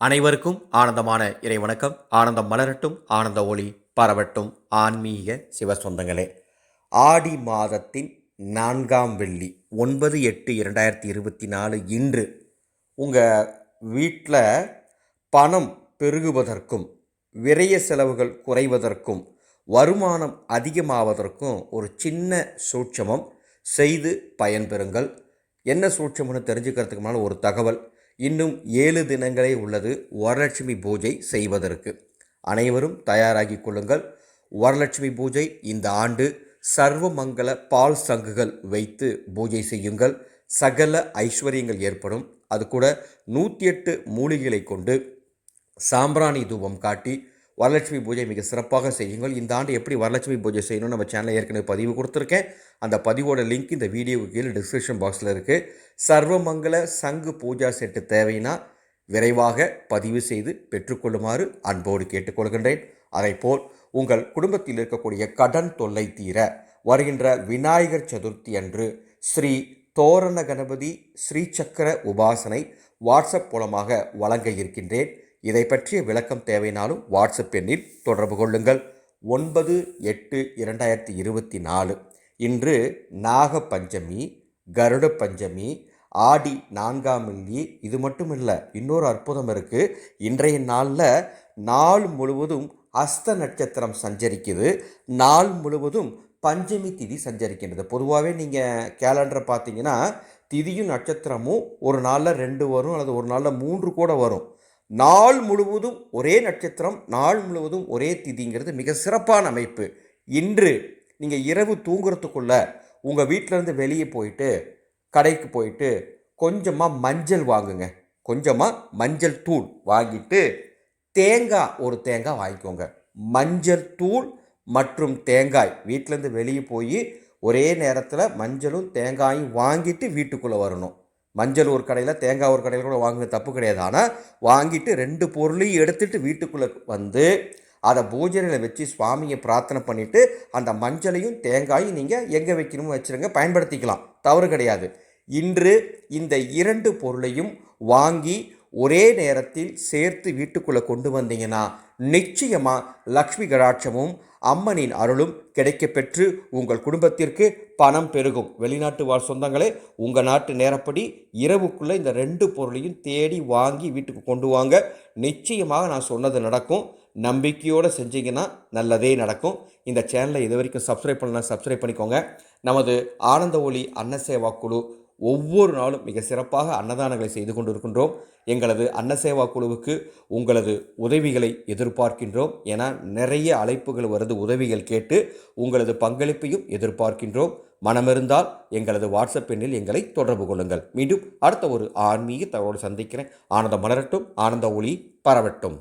அனைவருக்கும் ஆனந்தமான இறை வணக்கம். ஆனந்தம் மலரட்டும், ஆனந்த ஒளி பரவட்டும். ஆன்மீக சிவ சொந்தங்களே, ஆடி மாதத்தின் 4ஆம் வெள்ளி 9/8/2024 இன்று உங்கள் வீட்டில் பணம் பெருகுவதற்கும் விரய செலவுகள் குறைவதற்கும் வருமானம் அதிகமாவதற்கும் ஒரு சின்ன சூட்சமம் செய்து பயன்பெறுங்கள். என்ன சூட்சம்னு தெரிஞ்சுக்கிறதுக்கு முன்னால் ஒரு தகவல். இன்னும் 7 தினங்களே உள்ளது வரலட்சுமி பூஜை செய்வதற்கு. அனைவரும் தயாராகி கொள்ளுங்கள். வரலட்சுமி பூஜை இந்த ஆண்டு சர்வமங்கல பால் சங்குகள் வைத்து பூஜை செய்யுங்கள். சகல ஐஸ்வர்யங்கள் ஏற்படும். அது கூட 108 மூலிகைகளை கொண்டு சாம்பிராணி தூபம் காட்டி வரலட்சுமி பூஜை மிக சிறப்பாக செய்யுங்கள். இந்த ஆண்டு எப்படி வரலட்சுமி பூஜை செய்யணும்னு நம்ம சேனலில் ஏற்கனவே பதிவு கொடுத்துருக்கேன். அந்த பதிவோட லிங்க் இந்த வீடியோவுக்கு கீழே டிஸ்கிரிப்ஷன் பாக்ஸில் இருக்குது. சர்வமங்கல சங்கு பூஜா செட்டு தேவைன்னா விரைவாக பதிவு செய்து பெற்றுக்கொள்ளுமாறு அன்போடு கேட்டுக்கொள்கின்றேன். அதைப்போல் உங்கள் குடும்பத்தில் இருக்கக்கூடிய கடன் தொல்லை தீர வருகின்ற விநாயகர் சதுர்த்தி அன்று ஸ்ரீ தோரண கணபதி ஸ்ரீசக்கர உபாசனை வாட்ஸ்அப் மூலமாக வழங்க இருக்கின்றேன். இதை பற்றிய விளக்கம் தேவைனாலும் வாட்ஸ்அப் எண்ணில் தொடர்பு கொள்ளுங்கள். 9/8/2024 இன்று நாக பஞ்சமி, கருட பஞ்சமி, ஆடி 4ஆம் வெள்ளி. இது மட்டும் இல்லை, இன்னொரு அற்புதம் இருக்குது. இன்றைய நாளில் நாள் முழுவதும் அஸ்த நட்சத்திரம் சஞ்சரிக்குது. நாள் முழுவதும் பஞ்சமி திதி சஞ்சரிக்கின்றது. பொதுவாகவே நீங்கள் கேலண்டரை பார்த்தீங்கன்னா திதியும் நட்சத்திரமும் ஒரு நாளில் 2 வரும், அல்லது ஒரு நாளில் 3 கூட வரும். நாள் முழுவதும் ஒரே நட்சத்திரம், நாள் முழுவதும் ஒரே திதிங்கிறது மிக சிறப்பான அமைப்பு. இன்று நீங்கள் இரவு தூங்குறதுக்குள்ள உங்கள் வீட்டிலேருந்து வெளியே போயிட்டு கடைக்கு போயிட்டு கொஞ்சமாக மஞ்சள் வாங்குங்க. கொஞ்சமாக மஞ்சள் தூள் வாங்கிட்டு ஒரு தேங்காய் வாங்கிக்கோங்க. மஞ்சள் தூள் மற்றும் தேங்காய் வீட்டிலேருந்து வெளியே போய் ஒரே நேரத்தில் மஞ்சளும் தேங்காயும் வாங்கிட்டு வீட்டுக்குள்ளே வரணும். மஞ்சள் ஒரு கடையில், தேங்காய் ஒரு கடையில் கூட வாங்க தப்பு கிடையாது. ஆனால் வாங்கிட்டு 2 பொருளையும் எடுத்துகிட்டு வீட்டுக்குள்ளே வந்து அதை பூஜையில் வச்சு சுவாமியை பிரார்த்தனை பண்ணிவிட்டு அந்த மஞ்சளையும் தேங்காயும் நீங்கள் எங்கே வைக்கணுமோ வச்சுருங்க, பயன்படுத்திக்கலாம், தவறு கிடையாது. இன்று இந்த 2 பொருளையும் வாங்கி ஒரே நேரத்தில் சேர்த்து வீட்டுக்குள்ளே கொண்டு வந்தீங்கன்னா நிச்சயமாக லக்ஷ்மி கடாட்சமும் அம்மனின் அருளும் கிடைக்கப்பெற்று உங்கள் குடும்பத்திற்கு பணம் பெருகும். வெளிநாட்டு வாழ் சொந்தங்களே, உங்கள் நாட்டு நேரப்படி இரவுக்குள்ளே இந்த 2 பொருளையும் தேடி வாங்கி வீட்டுக்கு கொண்டு வாங்க. நிச்சயமாக நான் சொன்னது நடக்கும். நம்பிக்கையோடு செஞ்சீங்கன்னா நல்லதே நடக்கும். இந்த சேனலை இது வரைக்கும் சப்ஸ்கிரைப் பண்ணலாம், சப்ஸ்கிரைப் பண்ணிக்கோங்க. நமது ஆனந்த ஒளி அன்னசேவா குழு ஒவ்வொரு நாளும் மிக சிறப்பாக அன்னதானங்களை செய்து கொண்டு இருக்கின்றோம். எங்களது அன்னசேவா குழுவுக்கு உங்களது உதவிகளை எதிர்பார்க்கின்றோம். ஏன்னா நிறைய அழைப்புகள் வருது உதவிகள் கேட்டு. உங்களது பங்களிப்பையும் எதிர்பார்க்கின்றோம். மனமிருந்தால் எங்களது வாட்ஸ்அப் எண்ணில் எங்களை தொடர்பு கொள்ளுங்கள். மீண்டும் அடுத்த ஒரு ஆன்மீக தகவலோடு சந்திக்கிறேன். ஆனந்தம் மலரட்டும், ஆனந்த ஒளி பரவட்டும்.